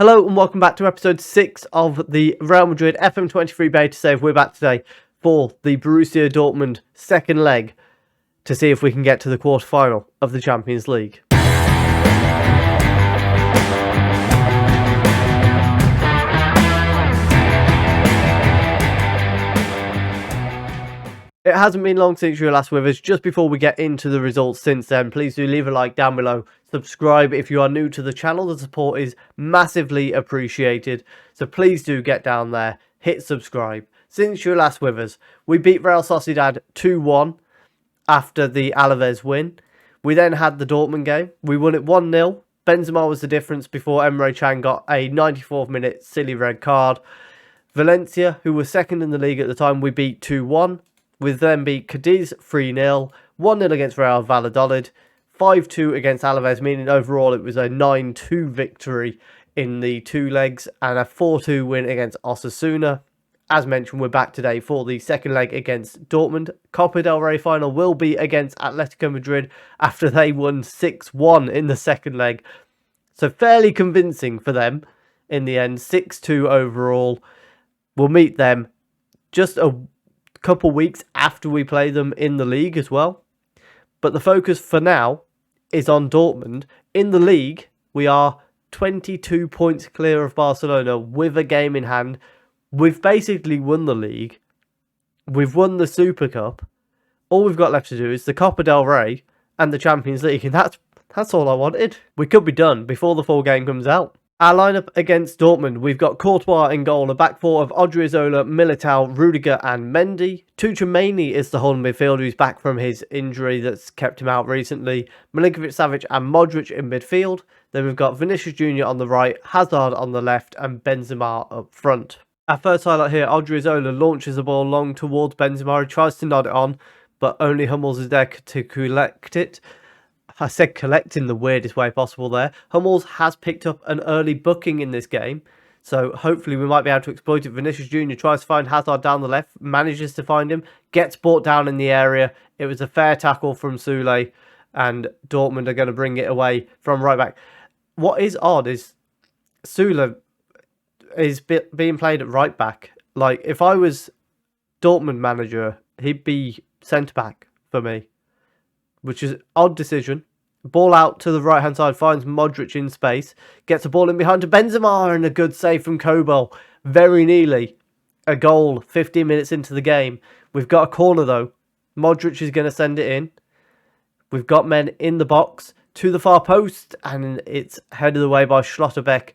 Hello and welcome back to episode 6 of the Real Madrid FM23 beta save. We're back today for the Borussia Dortmund second leg to see if we can get to the quarter-final of the Champions League. It hasn't been long since you were last with us. Just before we get into the results since then, please do leave a like down below. Subscribe if you are new to the channel. The support is massively appreciated. So please do get down there, hit subscribe. Since you were last with us, we beat Real Sociedad 2-1 after the Alaves win. We then had the Dortmund game. We won it 1-0. Benzema was the difference before Emre Can got a 94th minute silly red card. Valencia, who were second in the league at the time, we beat 2-1. We then beat Cadiz 3-0, 1-0 against Real Valladolid, 5-2 against Alaves, meaning overall it was a 9-2 victory in the two legs, and a 4-2 win against Osasuna. As mentioned, we're back today for the second leg against Dortmund. Copa del Rey final will be against Atletico Madrid after they won 6-1 in the second leg. So fairly convincing for them in the end, 6-2 overall. We'll meet them just a couple weeks after we play them in the league as well. But the focus for now is on Dortmund. In the league, we are 22 points clear of Barcelona with a game in hand. We've basically won the league. We've won the Super Cup. All we've got left to do is the Copa del Rey and the Champions League, and that's all I wanted. We could be done before the full game comes out. Our lineup against Dortmund, we've got Courtois in goal, a back four of Odriozola, Militao, Rudiger and Mendy. Tchouaméni is the holding midfielder who's back from his injury that's kept him out recently. Milinkovic-Savic and Modric in midfield. Then we've got Vinicius Jr. on the right, Hazard on the left and Benzema up front. Our first highlight here, Odriozola launches the ball long towards Benzema. He tries to nod it on, but only Hummels is there to collect it. I said collect in the weirdest way possible there. Hummels has picked up an early booking in this game, so hopefully we might be able to exploit it. Vinicius Jr. tries to find Hazard down the left, manages to find him, gets brought down in the area. It was a fair tackle from Sule, and Dortmund are going to bring it away from right back. What is odd is Sule is being played at right back. Like, if I was Dortmund manager, he'd be centre back for me, which is an odd decision. Ball out to the right-hand side, finds Modric in space, gets the ball in behind to Benzema, and a good save from Kobel. Very nearly a goal 15 minutes into the game. We've got a corner, though. Modric is going to send it in. We've got men in the box to the far post, and it's headed away by Schlotterbeck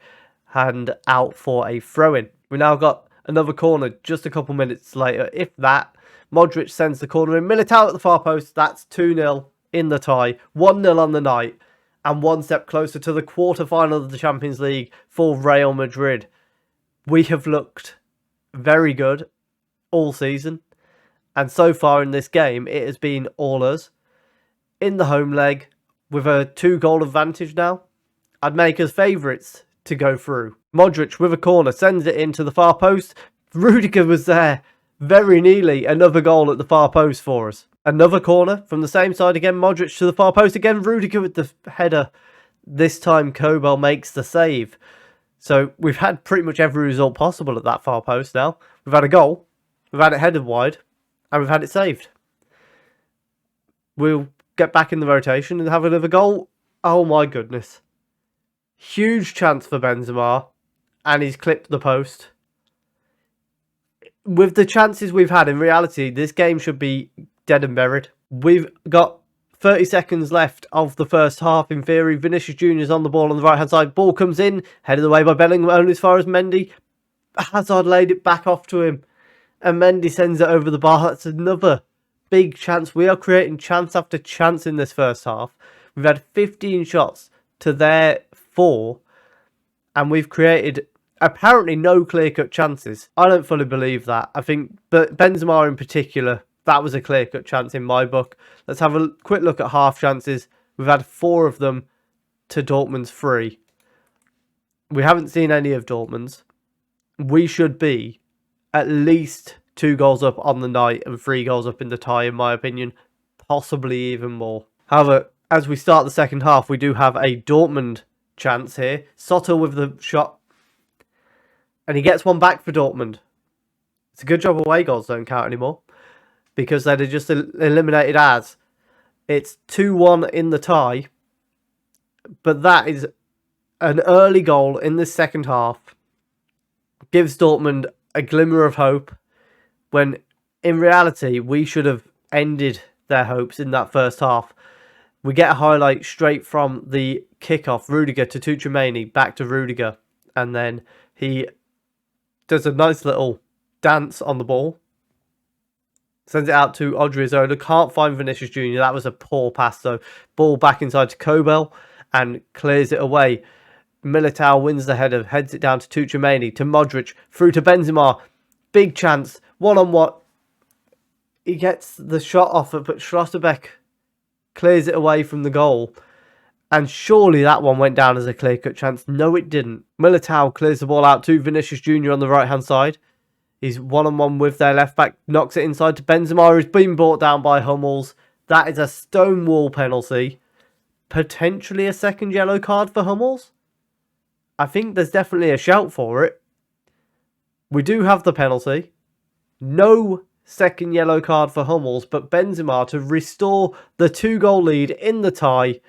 and out for a throw-in. We now got another corner just a couple minutes later, if that. Modric sends the corner in. Militao at the far post. That's 2-0. In the tie, 1-0 on the night, and one step closer to the quarter-final of the Champions League for Real Madrid. We have looked very good all season, and so far in this game, it has been all us. In the home leg, with a 2-goal advantage now, I'd make us favourites to go through. Modric with a corner, sends it into the far post. Rudiger was there, very nearly another goal at the far post for us. Another corner from the same side again. Modric to the far post again. Rudiger with the header. This time Kobel makes the save. So we've had pretty much every result possible at that far post now. We've had a goal. We've had it headed wide. And we've had it saved. We'll get back in the rotation and have another goal. Oh my goodness. Huge chance for Benzema. And he's clipped the post. With the chances we've had, in reality, this game should be dead and buried. We've got 30 seconds left of the first half. In theory, Vinicius Jr. is on the ball on the right-hand side. Ball comes in, headed away by Bellingham, only as far as Mendy. Hazard laid it back off to him, and Mendy sends it over the bar. That's another big chance. We are creating chance after chance in this first half. We've had 15 shots to their 4, and we've created apparently no clear-cut chances. I don't fully believe that. I think, but Benzema in particular, that was a clear-cut chance in my book. Let's have a quick look at half chances. We've had 4 of them to Dortmund's 3. We haven't seen any of Dortmund's. We should be at least 2 goals up on the night and 3 goals up in the tie, in my opinion. Possibly even more. However, as we start the second half, we do have a Dortmund chance here. Soto with the shot And he gets one back for Dortmund. It's a good job away goals don't count anymore, because they'd have just eliminated as. It's 2-1 in the tie. But that is an early goal in the second half. Gives Dortmund a glimmer of hope, when in reality we should have ended their hopes in that first half. We get a highlight straight from the kickoff. Rudiger to Tchouaméni, back to Rudiger. And then he does a nice little dance on the ball. Sends it out to Odriozola. Can't find Vinicius Jr. That was a poor pass though. Ball back inside to Kobel and clears it away. Militao wins the header. Heads it down to Tchouaméni. To Modric. Through to Benzema. Big chance. One-on-one. He gets the shot off it, but Schlotterbeck clears it away from the goal. And surely that one went down as a clear-cut chance. No, it didn't. Militao clears the ball out to Vinicius Jr. on the right-hand side. He's one-on-one with their left-back. Knocks it inside to Benzema, who's been brought down by Hummels. That is a stonewall penalty. Potentially a second yellow card for Hummels. I think there's definitely a shout for it. We do have the penalty. No second yellow card for Hummels, but Benzema to restore the 2-goal lead in the tie.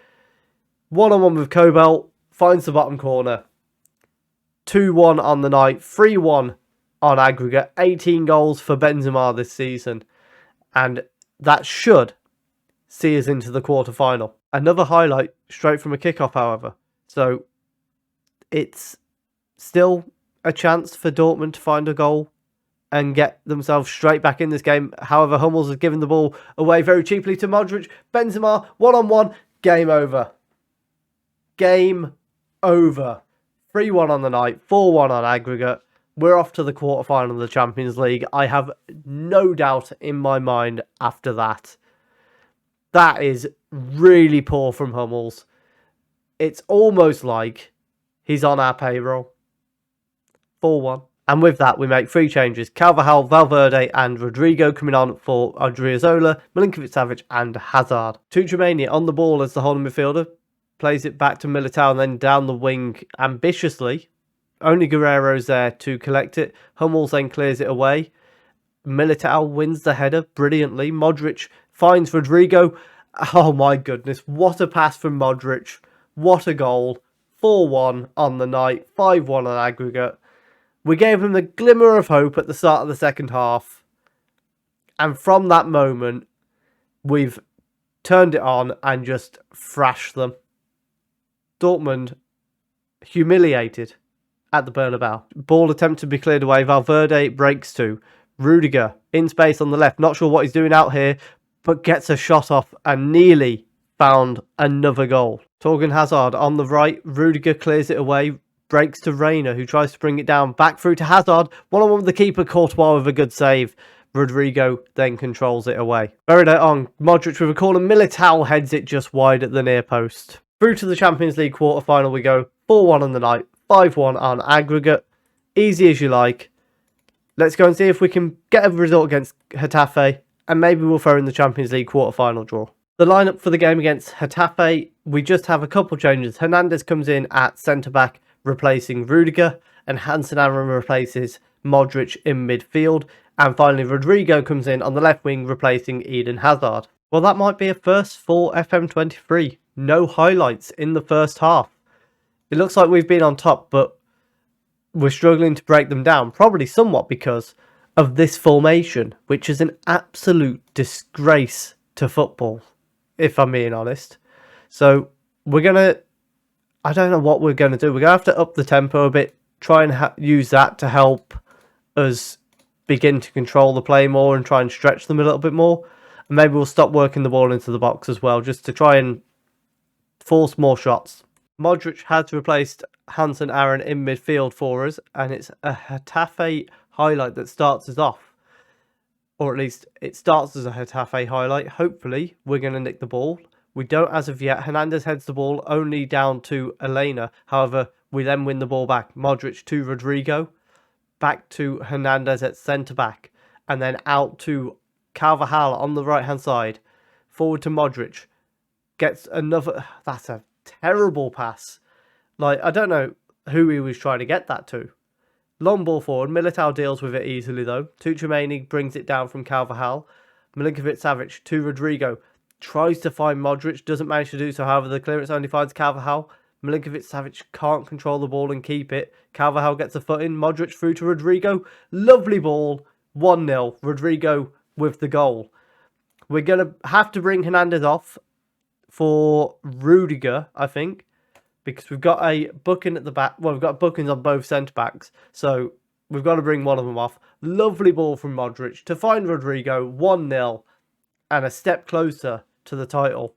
One-on-one with Kobel, finds the bottom corner. 2-1 on the night, 3-1 on aggregate. 18 goals for Benzema this season. And that should see us into the quarter-final. Another highlight straight from a kickoff, however. So it's still a chance for Dortmund to find a goal and get themselves straight back in this game. However, Hummels has given the ball away very cheaply to Modric. Benzema, one-on-one, game over. Game over. 3-1 on the night, 4-1 on aggregate. We're off to the quarterfinal of the Champions League. I have no doubt in my mind after that. That is really poor from Hummels. It's almost like he's on our payroll. 4-1. And with that, we make 3 changes. Carvajal, Valverde and Rodrigo coming on for Odriozola, Milinkovic-Savic and Hazard. Tchouaméni on the ball as the holding midfielder. Plays it back to Militao and then down the wing ambitiously. Only Guerrero's there to collect it. Hummels then clears it away. Militao wins the header brilliantly. Modric finds Rodrigo. Oh my goodness, what a pass from Modric. What a goal. 4-1 on the night, 5-1 on aggregate. We gave him the glimmer of hope at the start of the second half. And from that moment, we've turned it on and just thrashed them. Dortmund humiliated at the Bernabeu. Ball attempt to be cleared away. Valverde breaks to Rudiger in space on the left. Not sure what he's doing out here, but gets a shot off and nearly found another goal. Torgan Hazard on the right. Rudiger clears it away. Breaks to Reina, who tries to bring it down. Back through to Hazard. One-on-one with the keeper. Courtois with a good save. Rodrigo then controls it away. Buried it on. Modric with a corner. Militao heads it just wide at the near post. Through to the Champions League quarter-final we go. 4-1 on the night. 5-1 on aggregate. Easy as you like. Let's go and see if we can get a result against Getafe. And maybe we'll throw in the Champions League quarter-final draw. The lineup for the game against Getafe, we just have a couple changes. Hernandez comes in at centre-back, replacing Rudiger, and Hansen Aaron replaces Modric in midfield. And finally, Rodrigo comes in on the left wing, replacing Eden Hazard. Well, that might be a first for FM23. No highlights in the first half. It looks like we've been on top, but we're struggling to break them down. Probably somewhat because of this formation, which is an absolute disgrace to football, if I'm being honest. So we're going to... I don't know what we're going to do. We're going to have to up the tempo a bit. Try and use that to help us begin to control the play more and try and stretch them a little bit more. And maybe we'll stop working the ball into the box as well, just to try and force more shots. Modric has replaced Hansen Aaron in midfield for us, and it's a Getafe highlight that starts us off. Or at least it starts as a Getafe highlight. Hopefully, we're going to nick the ball. We don't as of yet. Hernandez heads the ball only down to Elena. However, we then win the ball back. Modric to Rodrigo. Back to Hernandez at centre-back. And then out to Carvajal on the right-hand side. Forward to Modric. Gets another... That's a terrible pass. Like, I don't know who he was trying to get that to. Long ball forward. Militao deals with it easily though. Tuchemani brings it down from Carvajal. Milinkovic-Savic to Rodrigo. Tries to find Modric. Doesn't manage to do so. However, the clearance only finds Carvajal. Milinkovic-Savic can't control the ball and keep it. Carvajal gets a foot in. Modric through to Rodrigo. Lovely ball. 1-0. Rodrigo with the goal. We're going to have to bring Hernandez off for Rudiger, I think. Because we've got a booking at the back. Well, we've got bookings on both centre-backs. So we've got to bring one of them off. Lovely ball from Modric to find Rodrigo. 1-0. And a step closer to the title.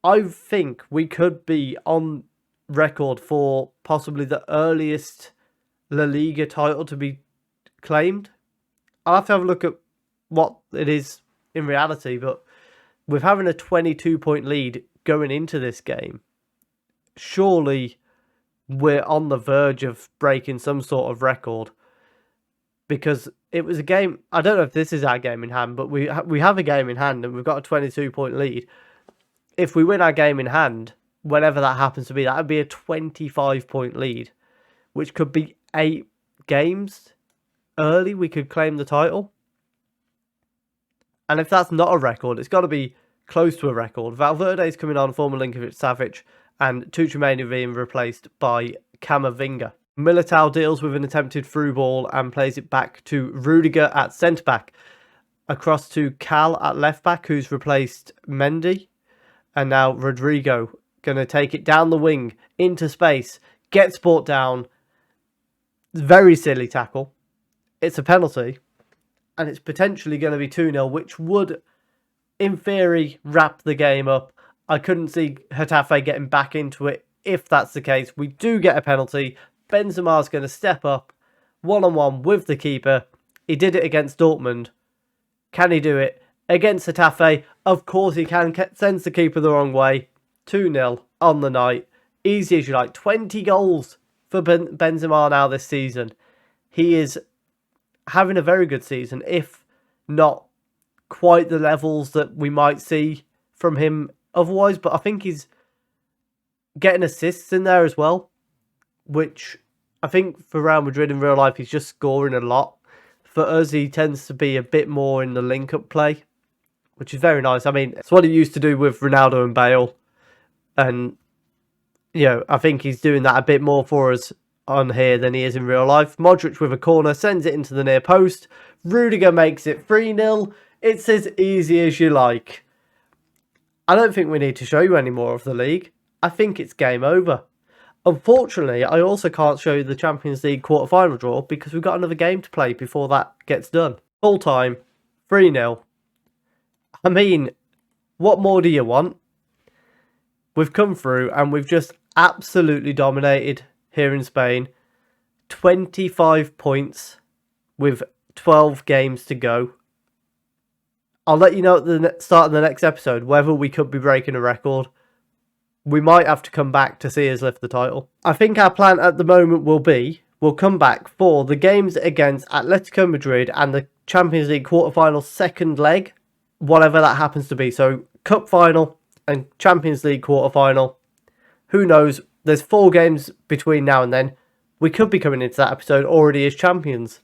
I think we could be on record for possibly the earliest La Liga title to be claimed. I'll have to have a look at what it is in reality. But with having a 22-point lead going into this game, surely we're on the verge of breaking some sort of record, because it was a game. I don't know if this is our game in hand, but we have a game in hand and we've got a 22-point lead. If we win our game in hand, whenever that happens to be, that would be a 25-point lead, which could be 8 games early. We could claim the title. And if that's not a record, it's got to be close to a record. Valverde's coming on for Milinkovic-Savic, and Tuchemani being replaced by Camavinga. Militao deals with an attempted through ball and plays it back to Rudiger at centre-back. Across to Cal at left-back, who's replaced Mendy. And now Rodrigo going to take it down the wing into space. Gets brought down. Very silly tackle. It's a penalty. And it's potentially going to be 2-0, which would, in theory, wrap the game up. I couldn't see Getafe getting back into it if that's the case. We do get a penalty. Benzema's going to step up one-on-one with the keeper. He did it against Dortmund. Can he do it against Getafe? Of course he can. Sends the keeper the wrong way. 2-0 on the night. Easy as you like. 20 goals for Benzema now this season. He is having a very good season, if not quite the levels that we might see from him otherwise. But I think he's getting assists in there as well, which I think for Real Madrid in real life, he's just scoring a lot. For us, he tends to be a bit more in the link-up play, which is very nice. I mean, it's what he used to do with Ronaldo and Bale. And, you know, I think he's doing that a bit more for us on here than he is in real life. Modric with a corner, sends it into the near post. Rudiger makes it 3-0. It's as easy as you like. I don't think we need to show you any more of the league. I think it's game over. Unfortunately, I also can't show you the Champions League quarter-final draw because we've got another game to play before that gets done. Full time, 3-0. I mean, what more do you want? We've come through and we've just absolutely dominated here in Spain. 25 points with 12 games to go. I'll let you know at the start of the next episode whether we could be breaking a record. We might have to come back to see us lift the title. I think our plan at the moment will be, we'll come back for the games against Atletico Madrid and the Champions League quarter-final second leg, whatever that happens to be. So, Cup final and Champions League quarter-final. Who knows? There's 4 games between now and then. We could be coming into that episode already as champions.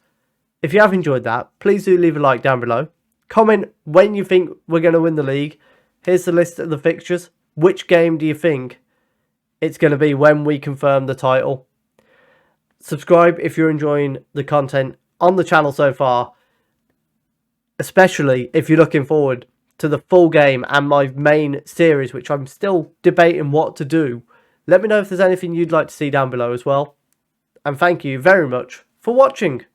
If you have enjoyed that, please do leave a like down below. Comment when you think we're going to win the league. Here's the list of the fixtures. Which game do you think it's going to be when we confirm the title? Subscribe if you're enjoying the content on the channel so far. Especially if you're looking forward to the full game and my main series, which I'm still debating what to do. Let me know if there's anything you'd like to see down below as well. And thank you very much for watching.